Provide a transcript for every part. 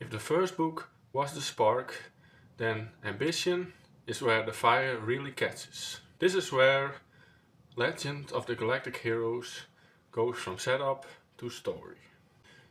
If the first book was the spark, then ambition is where the fire really catches. This is where Legend of the Galactic Heroes goes from setup to story.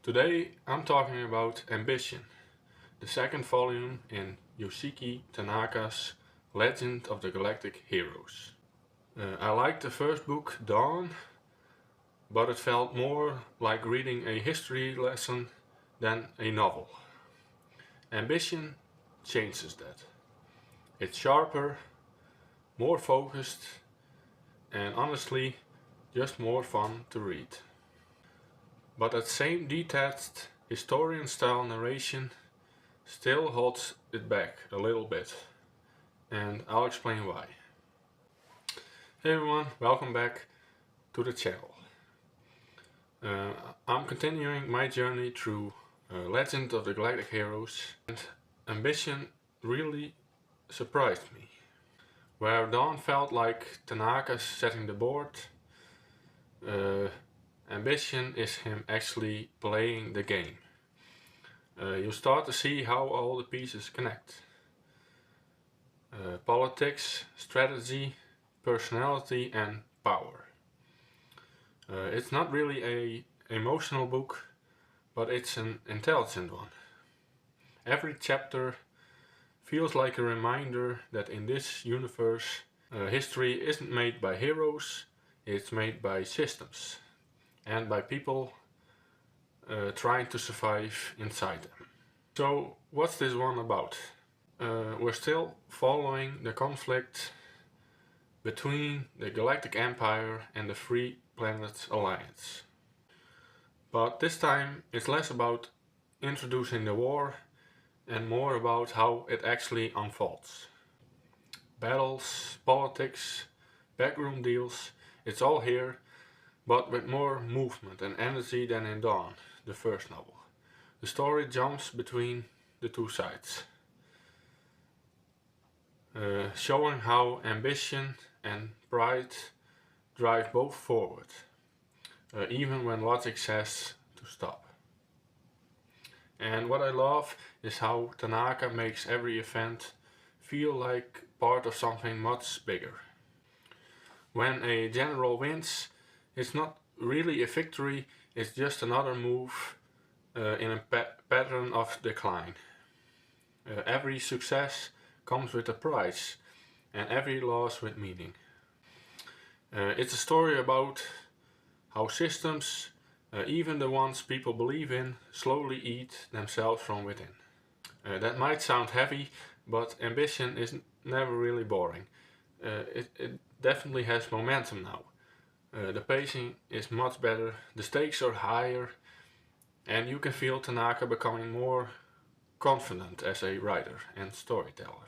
Today I'm talking about Ambition, the second volume in Yoshiki Tanaka's Legend of the Galactic Heroes. I liked the first book, Dawn, but it felt more like reading a history lesson than a novel. Ambition changes that. It's sharper, more focused, and honestly, just more fun to read. But that same detached, historian-style narration still holds it back a little bit, and I'll explain why. Hey everyone, welcome back to the channel. I'm continuing my journey through Legend of the Galactic Heroes, and Ambition really surprised me. Where Dawn felt like Tanaka setting the board, Ambition is him actually playing the game. You start to see how all the pieces connect. Politics, strategy, personality and power. It's not really an emotional book, but it's an intelligent one. Every chapter feels like a reminder that in this universe, history isn't made by heroes, it's made by systems and by people trying to survive inside them. So what's this one about? We're still following the conflict between the Galactic Empire and the Free Planets Alliance. But this time it's less about introducing the war and more about how it actually unfolds. Battles, politics, backroom deals, it's all here, but with more movement and energy than in Dawn, the first novel. The story jumps between the two sides, showing how ambition and pride drive both forward, even when logic says to stop. And what I love is how Tanaka makes every event feel like part of something much bigger. When a general wins, it's not really a victory, it's just another move in a pattern of decline. Every success comes with a price, and every loss with meaning. It's a story about how systems, even the ones people believe in, slowly eat themselves from within. That might sound heavy, but Ambition is never really boring. It definitely has momentum now. The pacing is much better, the stakes are higher, and you can feel Tanaka becoming more confident as a writer and storyteller.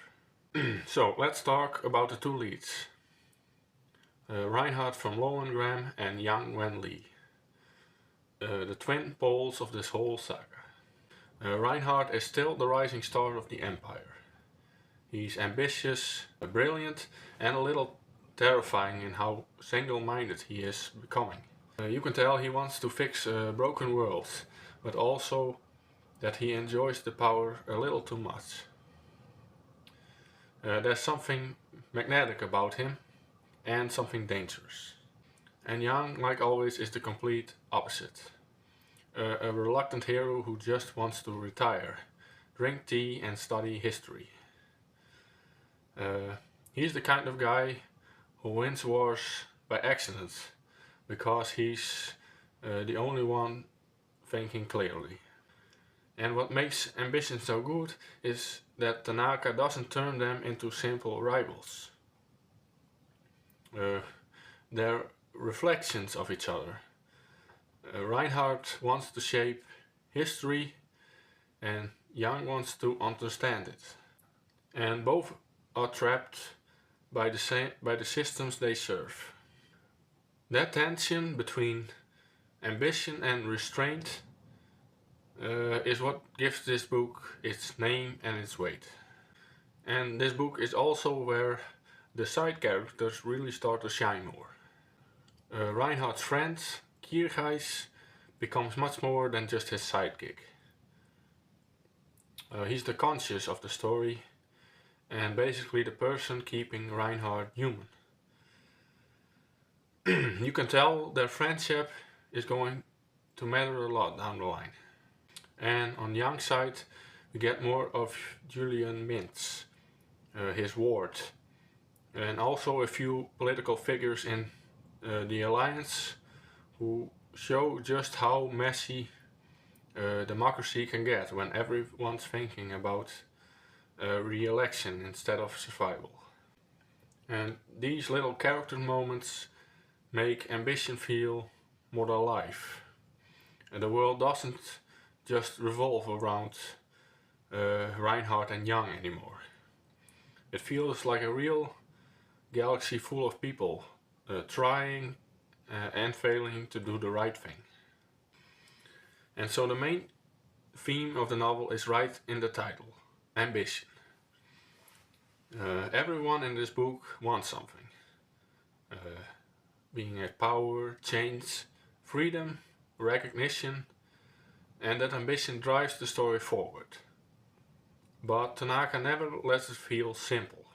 So let's talk about the two leads. Reinhardt from Lowengram and Yang Wen Li. The twin poles of this whole saga. Reinhardt is still the rising star of the Empire. He's ambitious, brilliant and a little terrifying in how single-minded he is becoming. You can tell he wants to fix a broken world, but also that he enjoys the power a little too much. There's something magnetic about him and something dangerous. And Yang, like always, is the complete opposite. A reluctant hero who just wants to retire, drink tea and study history. He's the kind of guy who wins wars by accident, because he's the only one thinking clearly. And what makes Ambition so good is that Tanaka doesn't turn them into simple rivals. They're reflections of each other. Reinhardt wants to shape history and Yang wants to understand it. And both are trapped by the systems they serve. That tension between ambition and restraint is what gives this book its name and its weight. And this book is also where the side characters really start to shine more. Reinhardt's friend, Kiergais, becomes much more than just his sidekick. He's the conscious of the story and basically the person keeping Reinhardt human. You can tell their friendship is going to matter a lot down the line. And on Young's side, we get more of Julian Mintz, his ward, and also a few political figures in the Alliance who show just how messy democracy can get when everyone's thinking about re-election instead of survival. And these little character moments make ambition feel more alive. And the world doesn't just revolve around Reinhardt and Young anymore. It feels like a real galaxy full of people trying and failing to do the right thing. And so the main theme of the novel is right in the title, ambition. Everyone in this book wants something. Being it power, change, freedom, recognition, and that ambition drives the story forward. But Tanaka never lets it feel simple.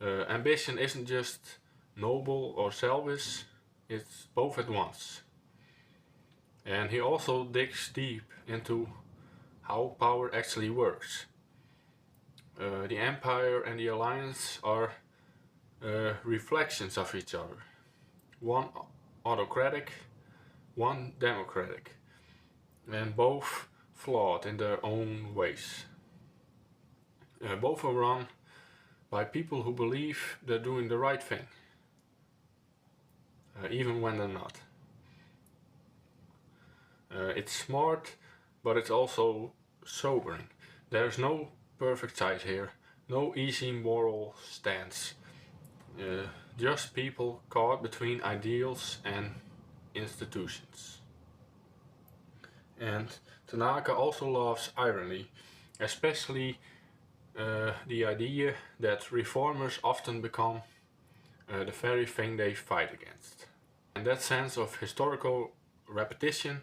Ambition isn't just noble or selfish, it's both at once. And he also digs deep into how power actually works. The Empire and the Alliance are reflections of each other. One autocratic, one democratic, and both flawed in their own ways. Both are run by people who believe they're doing the right thing, even when they're not. It's smart, but it's also sobering. There's no perfect side here, no easy moral stance. Just people caught between ideals and institutions. And Tanaka also loves irony, especially the idea that reformers often become the very thing they fight against. And that sense of historical repetition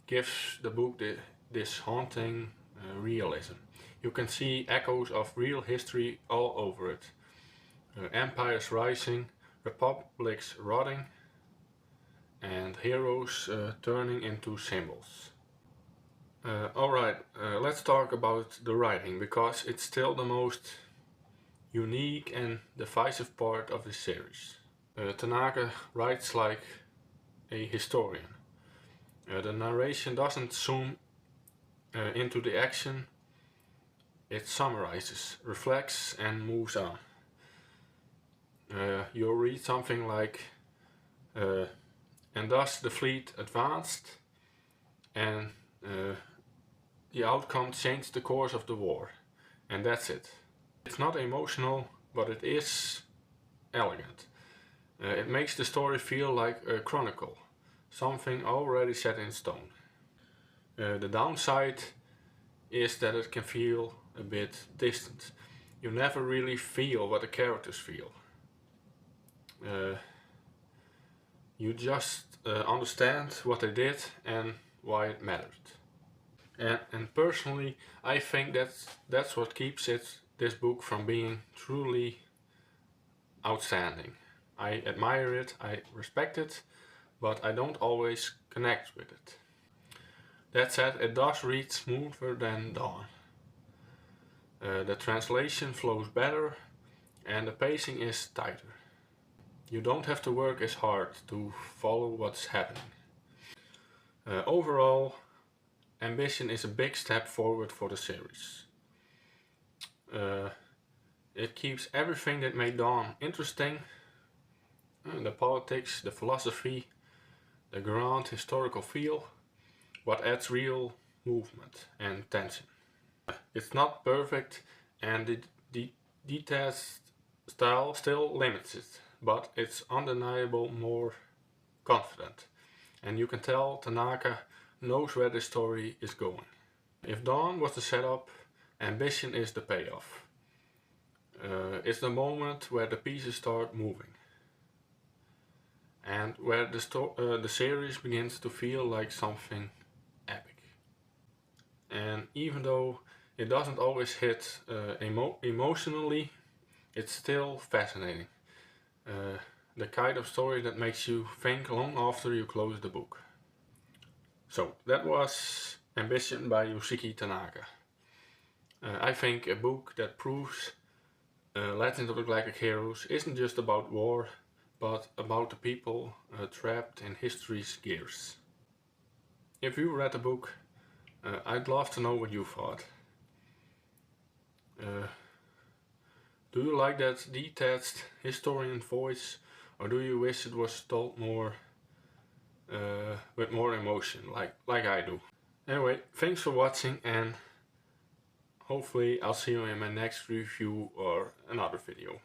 gives the book this haunting realism. You can see echoes of real history all over it. Empires rising, republics rotting, and heroes turning into symbols. Alright, let's talk about the writing, because it's still the most unique and divisive part of the series. Tanaka writes like a historian. The narration doesn't zoom into the action, it summarizes, reflects, and moves on. You'll read something like, and thus the fleet advanced, and the outcome changed the course of the war, and that's it. It's not emotional, but it is elegant. It makes the story feel like a chronicle, something already set in stone. The downside is that it can feel a bit distant. You never really feel what the characters feel. You just understand what they did and why it mattered. And personally, I think that's what keeps this book from being truly outstanding. I admire it, I respect it, but I don't always connect with it. That said, it does read smoother than Dawn. The translation flows better and the pacing is tighter. You don't have to work as hard to follow what's happening. Overall, Ambition is a big step forward for the series. It keeps everything that made Dawn interesting. The politics, the philosophy, the grand historical feel, what adds real movement and tension. It's not perfect and the detached style still limits it, but it's undeniable more confident. And you can tell Tanaka knows where the story is going. If Dawn was the setup, Ambition is the payoff. It's the moment where the pieces start moving. And where the series begins to feel like something epic. And even though it doesn't always hit emotionally, it's still fascinating. The kind of story that makes you think long after you close the book. So that was Ambition by Yoshiki Tanaka. I think a book that proves Legend of the Galactic Heroes isn't just about war, but about the people trapped in history's gears. If you read the book, I'd love to know what you thought. Do you like that detached historian voice, or do you wish it was told more with more emotion, like I do? Anyway, thanks for watching, and hopefully I'll see you in my next review or another video.